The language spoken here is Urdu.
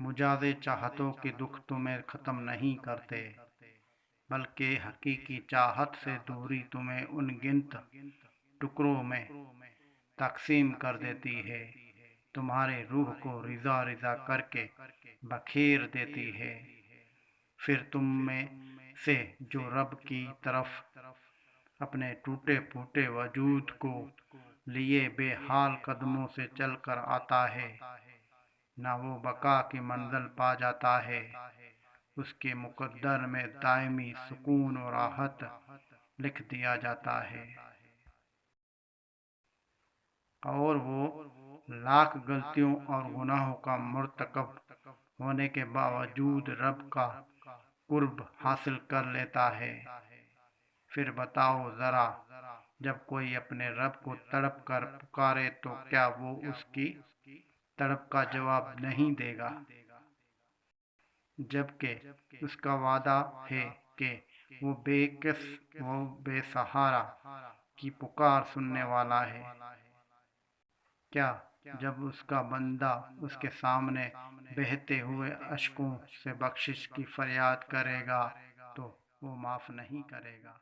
مجازے چاہتوں کے دکھ تمہیں ختم نہیں کرتے، بلکہ حقیقی چاہت سے دوری تمہیں ان گنت ٹکڑوں میں تقسیم کر دیتی ہے، تمہارے روح کو رضا رضا کر کے بکھیر دیتی ہے۔ پھر تم میں سے جو رب کی طرف اپنے ٹوٹے پھوٹے وجود کو لیے بے حال قدموں سے چل کر آتا ہے، نہ وہ بقا کی منزل پا جاتا ہے، اس کے مقدر میں دائمی سکون و راحت لکھ دیا جاتا ہے، اور وہ لاکھ غلطیوں اور گناہوں کا مرتکب ہونے کے باوجود رب کا قرب حاصل کر لیتا ہے۔ پھر بتاؤ ذرا، جب کوئی اپنے رب کو تڑپ کر پکارے تو کیا وہ اس کی تڑپ کا جواب نہیں دے گا، جبکہ اس کا وعدہ ہے کہ وہ بے کس و بے سہارا کی پکار سننے والا ہے۔ کیا جب اس کا بندہ اس کے سامنے بہتے ہوئے اشکوں سے بخشش کی فریاد کرے گا تو وہ معاف نہیں کرے گا؟